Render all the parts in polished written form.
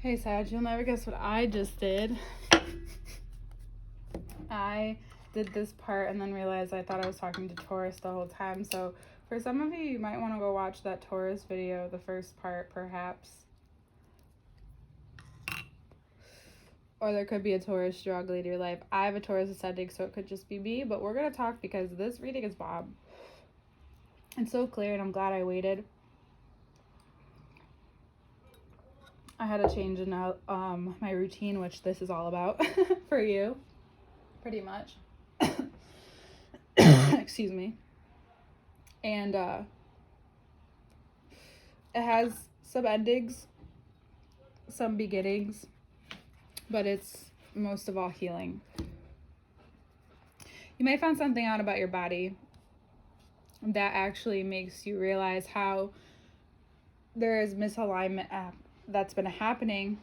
Hey Sag, you'll never guess what I just did. I did this part and then realized I thought I was talking to Taurus the whole time. So for some of you, you might want to go watch that Taurus video, the first part perhaps. Or there could be a Taurus drug lead your life. I have a Taurus ascending, so it could just be me. But we're going to talk because this reading is bomb. It's so clear and I'm glad I waited. I had a change in my routine, which this is all about for you, pretty much. Excuse me. And it has some endings, some beginnings, but it's most of all healing. You may find something out about your body that actually makes you realize how there is misalignment that's been happening,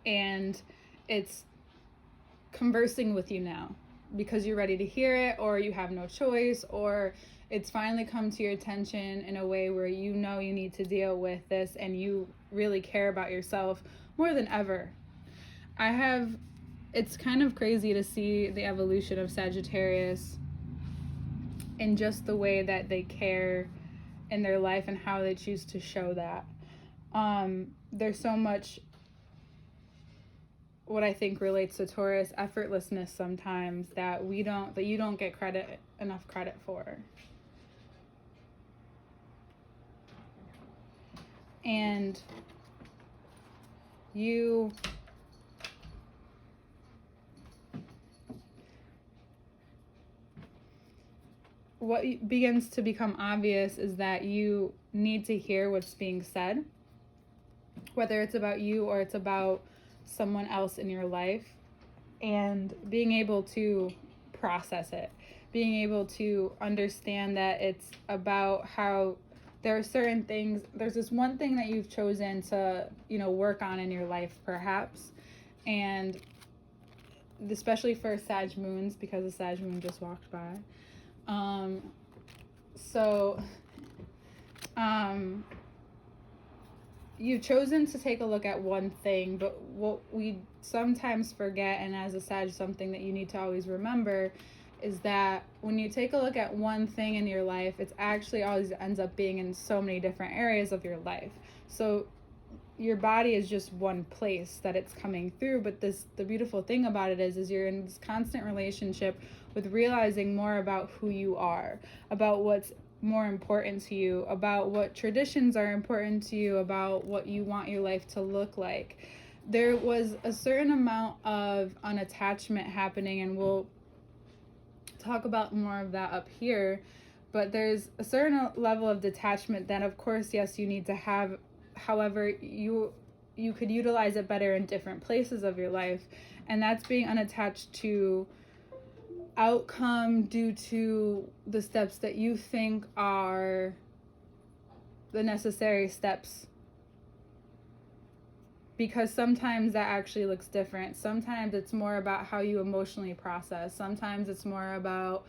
and it's conversing with you now because you're ready to hear it, or you have no choice, or it's finally come to your attention in a way where you know you need to deal with this and you really care about yourself more than ever. It's kind of crazy to see the evolution of Sagittarius in just the way that they care in their life and how they choose to show that. There's so much what I think relates to Taurus effortlessness sometimes that you don't get enough credit for. And what begins to become obvious is that you need to hear what's being said, whether it's about you or it's about someone else in your life, and being able to process it, being able to understand that it's about how there are certain things. There's this one thing that you've chosen to, work on in your life perhaps, and especially for Sag moons, because the Sag moon just walked by. You've chosen to take a look at one thing, but what we sometimes forget, and as a Sag, something that you need to always remember, is that when you take a look at one thing in your life, it's actually always ends up being in so many different areas of your life. So your body is just one place that it's coming through, but the beautiful thing about it is you're in this constant relationship with realizing more about who you are, about what's more important to you, about what traditions are important to you, about what you want your life to look like. There was a certain amount of unattachment happening, and we'll talk about more of that up here, but there's a certain level of detachment that, of course, yes, you need to have. However, you could utilize it better in different places of your life, and that's being unattached to outcome due to the steps that you think are the necessary steps, because sometimes that actually looks different. Sometimes it's more about how you emotionally process. Sometimes it's more about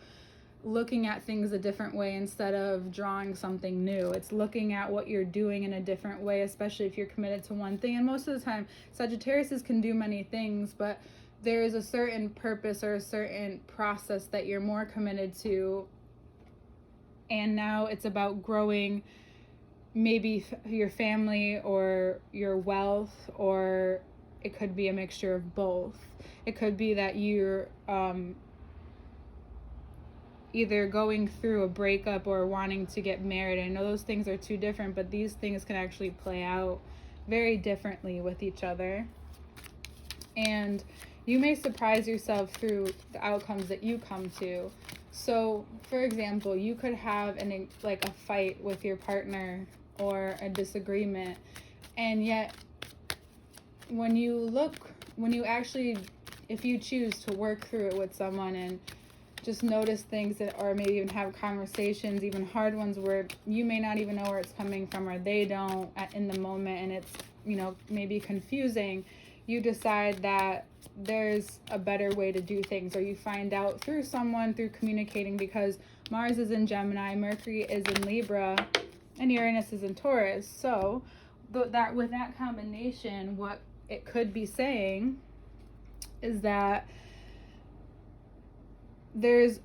looking at things a different way instead of drawing something new. It's looking at what you're doing in a different way, especially if you're committed to one thing. And most of the time, Sagittarius can do many things, but there is a certain purpose or a certain process that you're more committed to. And now it's about growing maybe your family or your wealth, or it could be a mixture of both. It could be that you're either going through a breakup or wanting to get married. I know those things are two different, but these things can actually play out very differently with each other. And you may surprise yourself through the outcomes that you come to. So, for example, you could have a fight with your partner or a disagreement, and yet if you choose to work through it with someone and just notice things or maybe even have conversations, even hard ones, where you may not even know where it's coming from, or they don't in the moment, and it's, maybe confusing, you decide that there's a better way to do things, or you find out through communicating, because Mars is in Gemini, Mercury is in Libra, and Uranus is in Taurus. So that with that combination, what it could be saying is that there's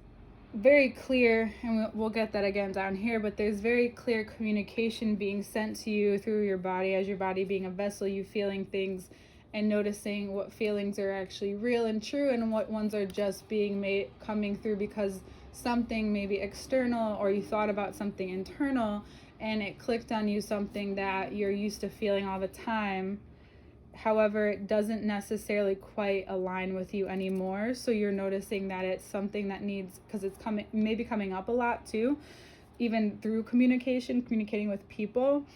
very clear, and we'll get that again down here, but there's very clear communication being sent to you through your body, as your body being a vessel, you feeling things and noticing what feelings are actually real and true and what ones are just being coming through because something maybe external, or you thought about something internal and it clicked on you, something that you're used to feeling all the time. However, it doesn't necessarily quite align with you anymore. So you're noticing that it's something that needs, because it's maybe coming up a lot too, even through communicating with people,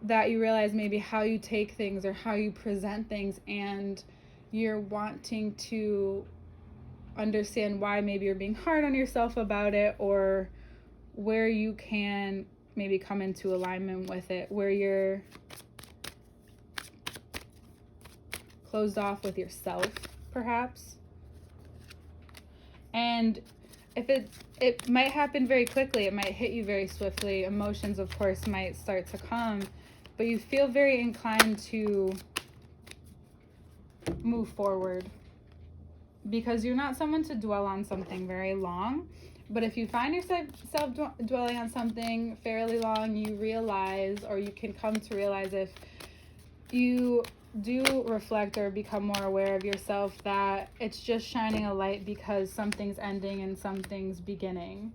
that you realize maybe how you take things or how you present things, and you're wanting to understand why maybe you're being hard on yourself about it, or where you can maybe come into alignment with it, where you're closed off with yourself, perhaps. And if it might happen very quickly, it might hit you very swiftly. Emotions, of course, might start to come, but you feel very inclined to move forward because you're not someone to dwell on something very long. But if you find yourself dwelling on something fairly long, you realize, or you can come to realize, if you do reflect or become more aware of yourself, that it's just shining a light because something's ending and something's beginning.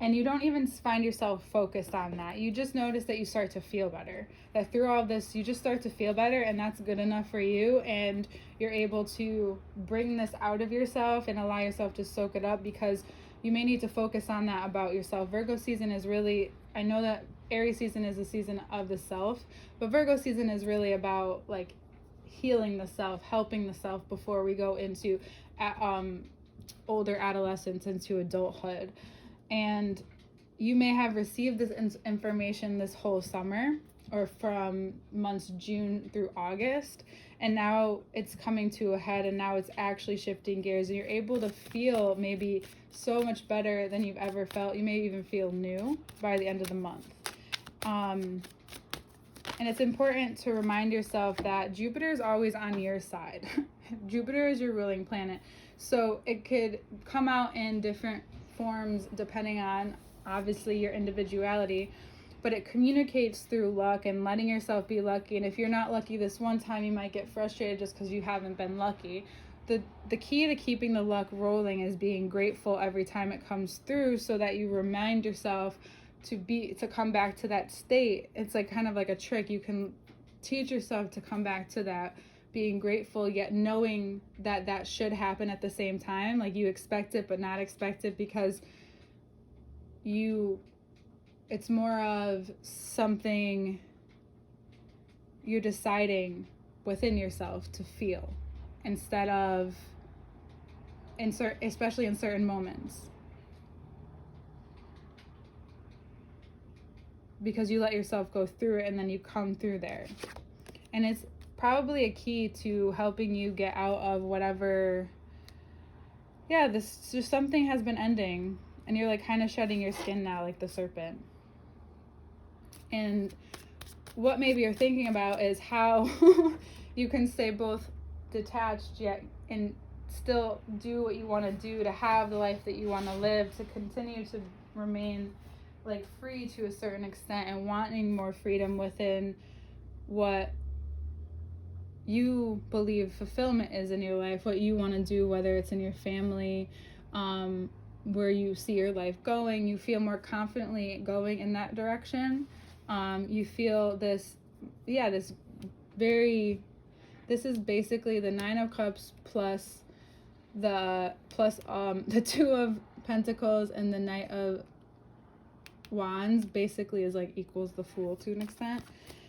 And you don't even find yourself focused on that. You just notice that you start to feel better. That through all this, you just start to feel better, and that's good enough for you. And you're able to bring this out of yourself and allow yourself to soak it up, because you may need to focus on that about yourself. Virgo season is really, I know that Aries season is a season of the self, but Virgo season is really about like healing the self, helping the self before we go into older adolescence, into adulthood. And you may have received this information this whole summer, or from months June through August, and now it's coming to a head, and now it's actually shifting gears, and you're able to feel maybe so much better than you've ever felt. You may even feel new by the end of the month. And it's important to remind yourself that Jupiter is always on your side. Jupiter is your ruling planet. So it could come out in different forms depending on, obviously, your individuality. But it communicates through luck and letting yourself be lucky. And if you're not lucky this one time, you might get frustrated just because you haven't been lucky. The key to keeping the luck rolling is being grateful every time it comes through, so that you remind yourself to come back to that state. It's like kind of like a trick. You can teach yourself to come back to that, being grateful, yet knowing that that should happen at the same time. Like you expect it, but not expect it, because it's more of something you're deciding within yourself to feel, instead of especially in certain moments, because you let yourself go through it and then you come through there. And it's probably a key to helping you get out of whatever, this just something has been ending, and you're like kind of shedding your skin now, like the serpent. And what maybe you're thinking about is how you can stay both detached yet and still do what you want to do, to have the life that you want to live, to continue to remain like free to a certain extent, and wanting more freedom within what you believe fulfillment is in your life, what you want to do, whether it's in your family, where you see your life going. You feel more confidently going in that direction. You feel this is basically the Nine of Cups plus the Two of Pentacles, and the Knight of Wands basically is like equals the Fool to an extent.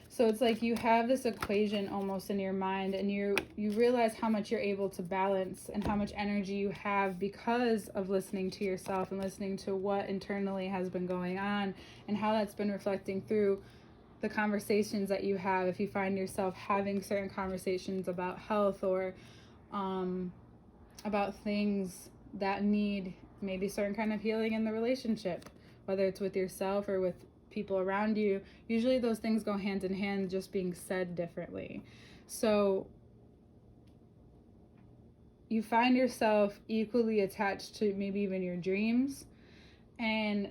So it's like you have this equation almost in your mind, and you realize how much you're able to balance and how much energy you have because of listening to yourself and listening to what internally has been going on, and how that's been reflecting through the conversations that you have. If you find yourself having certain conversations about health, or about things that need maybe certain kind of healing in the relationship, whether it's with yourself or with people around you, usually those things go hand in hand, just being said differently. So you find yourself equally attached to maybe even your dreams, and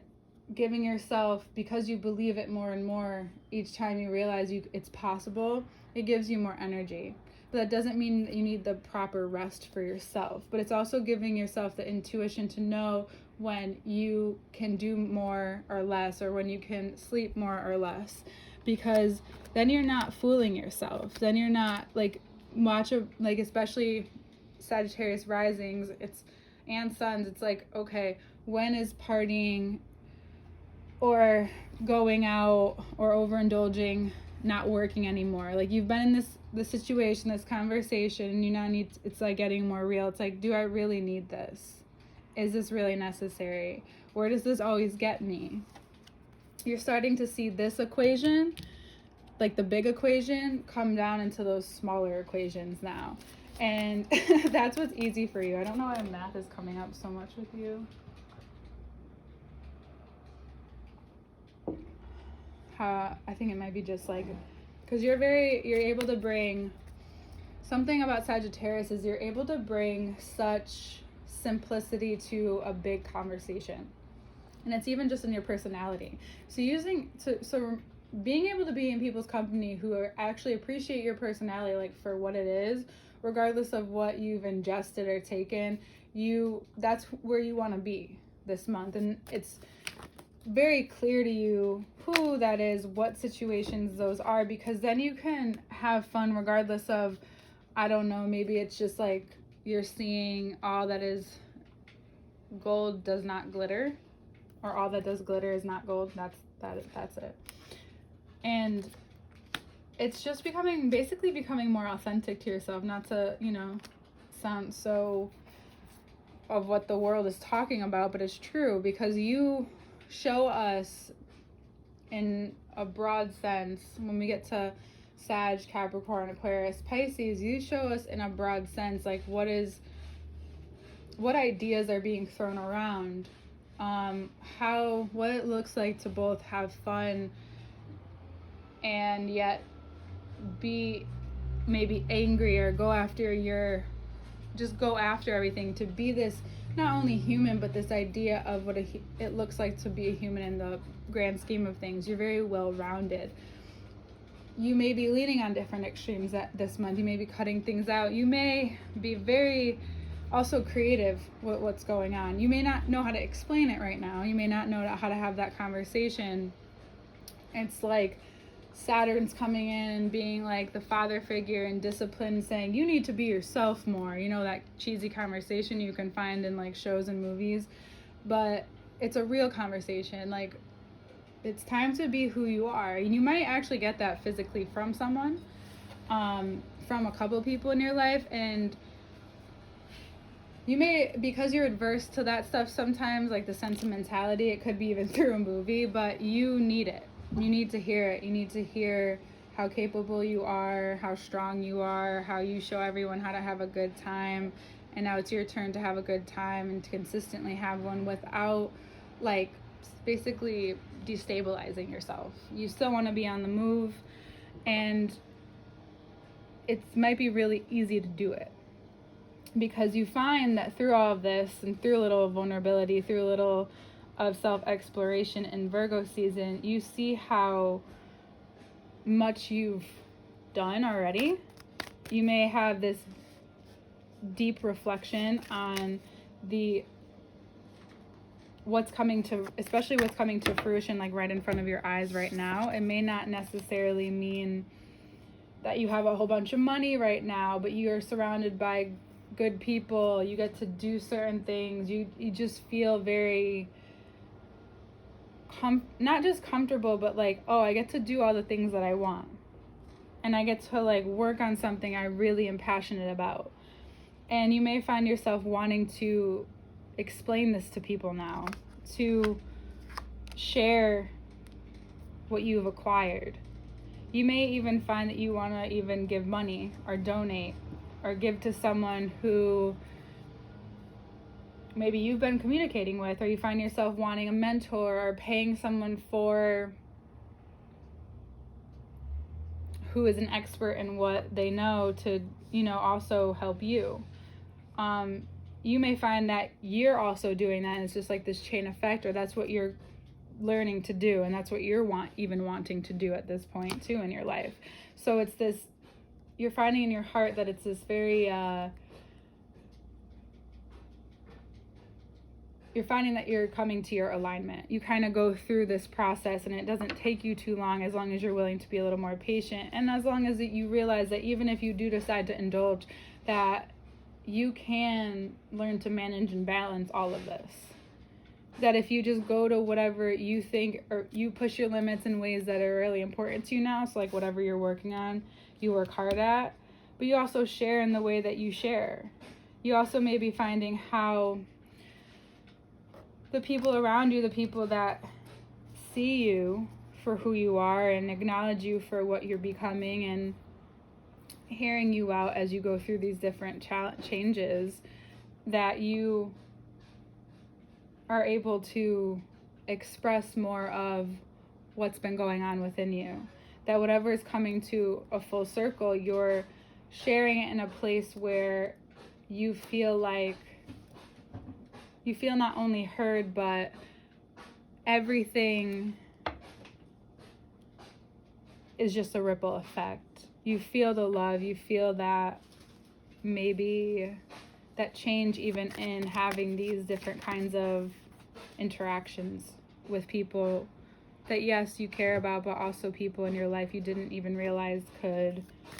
giving yourself, because you believe it more and more each time you realize it's possible, it gives you more energy. But that doesn't mean that you need the proper rest for yourself, but it's also giving yourself the intuition to know when you can do more or less, or when you can sleep more or less, because then you're not fooling yourself. Then you're not like, especially Sagittarius risings, and suns, it's like, okay, when is partying or going out or overindulging not working anymore? Like, you've been in this situation, this conversation, and you now need, it's like getting more real. It's like, do I really need this? Is this really necessary? Where does this always get me? You're starting to see this equation, like the big equation, come down into those smaller equations now. And that's what's easy for you. I don't know why math is coming up so much with you. I think it might be just like, because you're able to bring, something about Sagittarius is you're able to bring such simplicity to a big conversation. And it's even just in your personality. So being able to be in people's company who actually appreciate your personality, like, for what it is, regardless of what you've ingested or taken, that's where you want to be this month. And it's very clear to you who that is, what situations those are, because then you can have fun regardless of, I don't know, maybe it's just like you're seeing all that is gold does not glitter, or all that does glitter is not gold. That's it. And it's just basically becoming more authentic to yourself, not to, sound so of what the world is talking about, but it's true, because you show us in a broad sense, when we get to Sag, Capricorn, Aquarius, Pisces, you show us in a broad sense, like, what ideas are being thrown around, what it looks like to both have fun and yet be maybe angry, or go after everything, to be this not only human, but this idea of what it looks like to be a human in the grand scheme of things. You're very well-rounded. You may be leaning on different extremes this month. You may be cutting things out. You may be very also creative with what's going on. You may not know how to explain it right now. You may not know how to have that conversation. It's like Saturn's coming in and being like the father figure and discipline, saying you need to be yourself more. That cheesy conversation you can find in like shows and movies, but it's a real conversation. Like, it's time to be who you are. And you might actually get that physically from someone, from a couple people in your life, and you may, because you're adverse to that stuff sometimes, like the sentimentality, it could be even through a movie, but you need it. You need to hear it. You need to hear how capable you are, how strong you are, how you show everyone how to have a good time. And now it's your turn to have a good time and to consistently have one without, like, basically destabilizing yourself. You still want to be on the move, and it might be really easy to do it, because you find that through all of this, and through a little vulnerability, through a little of self-exploration in Virgo season, you see how much you've done already. You may have this deep reflection on especially what's coming to fruition, like right in front of your eyes right now. It may not necessarily mean that you have a whole bunch of money right now, but you are surrounded by good people. You get to do certain things. You just feel very not just comfortable, but like, oh, I get to do all the things that I want, and I get to like work on something I really am passionate about. And you may find yourself wanting to explain this to people now, to share what you've acquired. You may even find that you want to even give money or donate or give to someone who maybe you've been communicating with, or you find yourself wanting a mentor or paying someone for who is an expert in what they know to, also help you. You may find that you're also doing that, and it's just like this chain effect, or that's what you're learning to do, and that's what you're wanting to do at this point too in your life. So it's this, you're finding in your heart that it's this very you're finding that you're coming to your alignment. You kind of go through this process, and it doesn't take you too long, as long as you're willing to be a little more patient, and as long as you realize that even if you do decide to indulge, that you can learn to manage and balance all of this. That if you just go to whatever you think, or you push your limits in ways that are really important to you now, so like whatever you're working on, you work hard at, but you also share in the way that you share. You also may be finding how the people around you, the people that see you for who you are and acknowledge you for what you're becoming, and hearing you out as you go through these different changes, that you are able to express more of what's been going on within you. That whatever is coming to a full circle, you're sharing it in a place where you feel not only heard, but everything is just a ripple effect. You feel the love, you feel that maybe that change even in having these different kinds of interactions with people that, yes, you care about, but also people in your life you didn't even realize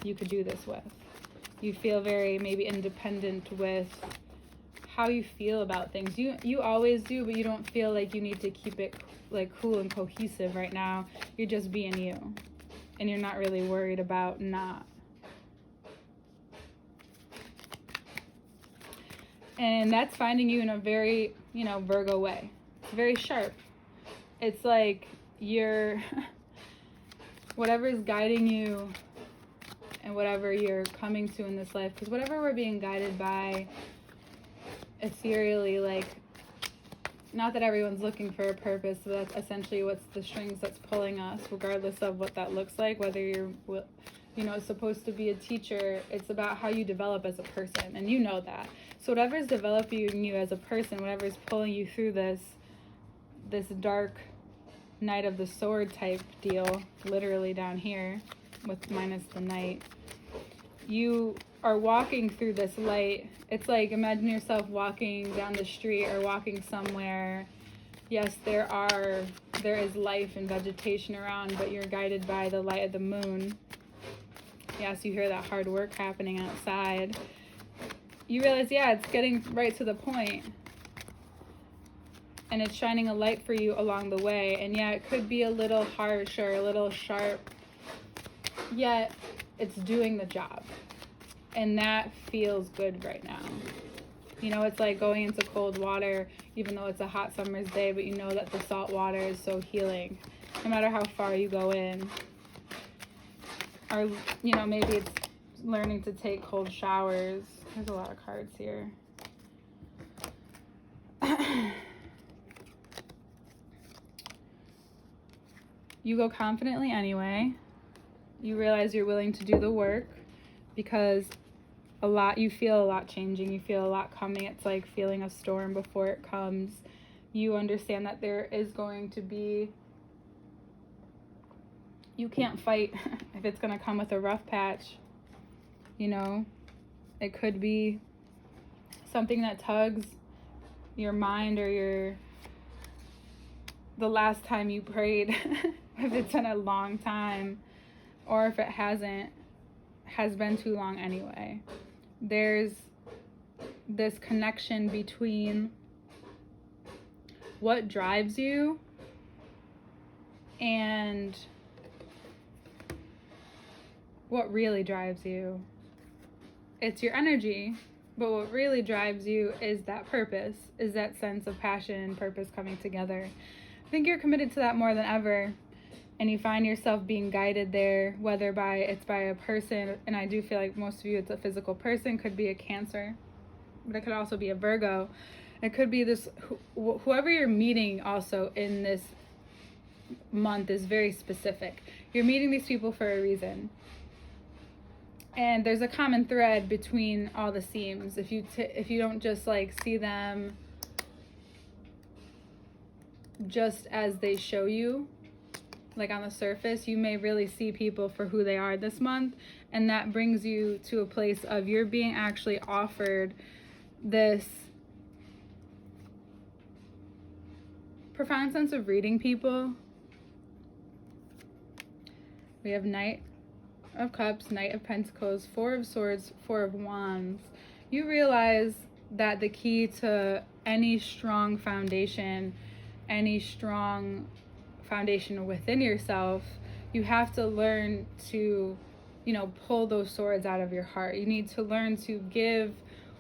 you could do this with. You feel very maybe independent with how you feel about things. You always do, but you don't feel like you need to keep it like cool and cohesive right now. You're just being you, and you're not really worried about not. And that's finding you in a very, Virgo way. It's very sharp. It's like you're, whatever is guiding you and whatever you're coming to in this life, because whatever we're being guided by, ethereally, like, not that everyone's looking for a purpose, but that's essentially what's the strings that's pulling us, regardless of what that looks like. Whether you're, supposed to be a teacher, it's about how you develop as a person, and you know that. So whatever's developing you as a person, whatever's pulling you through this dark night of the sword type deal, literally down here, with minus the night, you are walking through this light. It's like, imagine yourself walking down the street or walking somewhere. Yes, there is life and vegetation around, but you're guided by the light of the moon. Yes, you hear that hard work happening outside. You realize, it's getting right to the point. And it's shining a light for you along the way. And it could be a little harsh or a little sharp, yet it's doing the job. And that feels good right now. It's like going into cold water, even though it's a hot summer's day, but you know that the salt water is so healing, no matter how far you go in. Or, maybe it's learning to take cold showers. There's a lot of cards here. You go confidently anyway. You realize you're willing to do the work, because you feel a lot changing. You feel a lot coming. It's like feeling a storm before it comes. You understand that there is going to be, you can't fight if it's going to come with a rough patch. It could be something that tugs your mind, or the last time you prayed, if it's been a long time, or if it has been too long anyway. There's this connection between what drives you and what really drives you. It's your energy, but what really drives you is that purpose, is that sense of passion and purpose coming together. I think you're committed to that more than ever, and you find yourself being guided there, whether it's by a person, and I do feel like most of you it's a physical person, could be a Cancer, but it could also be a Virgo. It could be this, whoever you're meeting also in this month is very specific. You're meeting these people for a reason. And there's a common thread between all the seams. If you don't just like see them just as they show you, like on the surface, you may really see people for who they are this month, and that brings you to a place of you're being actually offered this profound sense of reading people. We have Knight of Cups, Knight of Pentacles, Four of Swords, Four of Wands. You realize that the key to any strong foundation within yourself, you have to learn to, pull those swords out of your heart. You need to learn to give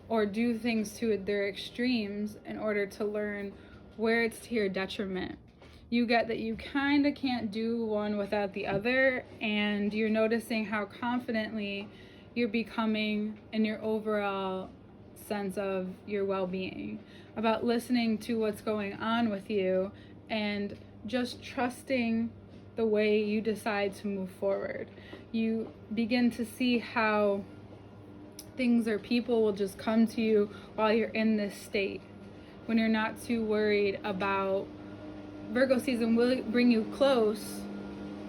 or do things to their extremes in order to learn where it's to your detriment. You get that you kind of can't do one without the other, and you're noticing how confidently you're becoming in your overall sense of your well-being, about listening to what's going on with you and just trusting the way you decide to move forward. You begin to see how things or people will just come to you while you're in this state, when you're not too worried about. Virgo season will bring you close,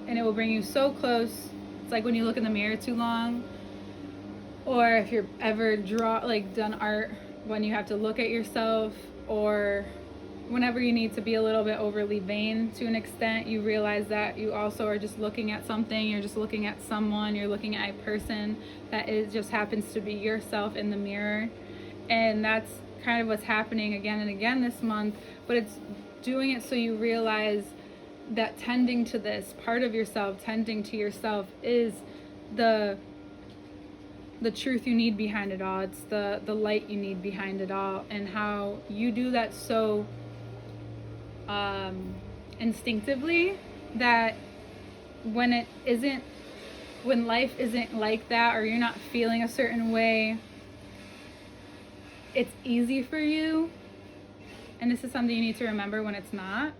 and it will bring you so close. It's like when you look in the mirror too long, or if you're ever done art, when you have to look at yourself, or whenever you need to be a little bit overly vain to an extent, you realize that you also are just looking at something, you're just looking at someone, you're looking at a person that just happens to be yourself in the mirror. And that's kind of what's happening again and again this month, but it's doing it so you realize that tending to this part of yourself, tending to yourself, is the truth you need behind it all. It's the light you need behind it all, and how you do that so instinctively that when life isn't like that, or you're not feeling a certain way, it's easy for you. And this is something you need to remember when it's not,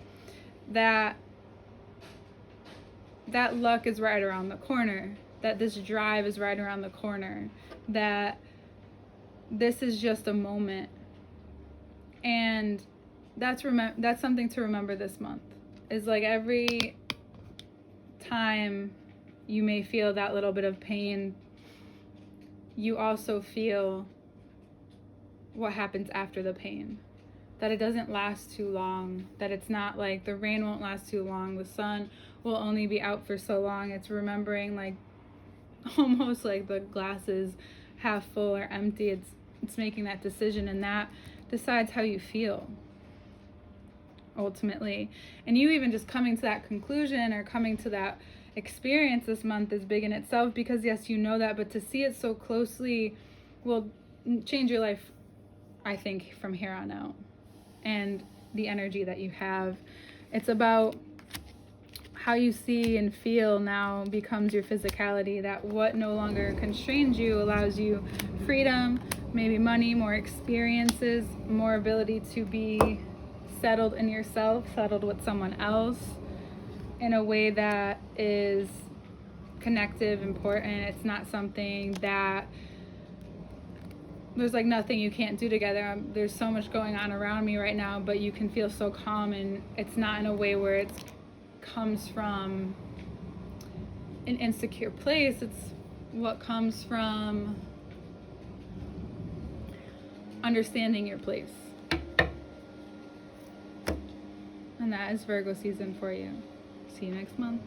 that luck is right around the corner, that this drive is right around the corner, that this is just a moment. And that's something to remember this month. Is like every time you may feel that little bit of pain, you also feel what happens after the pain. That it doesn't last too long, that it's not like the rain won't last too long, the sun will only be out for so long. It's remembering, like, almost like the glass is half full or empty. It's making that decision, and that decides how you feel ultimately. And you even just coming to that conclusion or coming to that experience this month is big in itself, because yes, you know that, but to see it so closely will change your life, I think, from here on out. And the energy that you have, it's about how you see and feel now becomes your physicality. That what no longer constrains you allows you freedom, maybe money, more experiences, more ability to be settled in yourself, settled with someone else in a way that is connective, important. It's not something that there's like nothing you can't do together. There's so much going on around me right now, but you can feel so calm, and it's not in a way where it comes from an insecure place. It's what comes from understanding your place. And that is Virgo season for you. See you next month.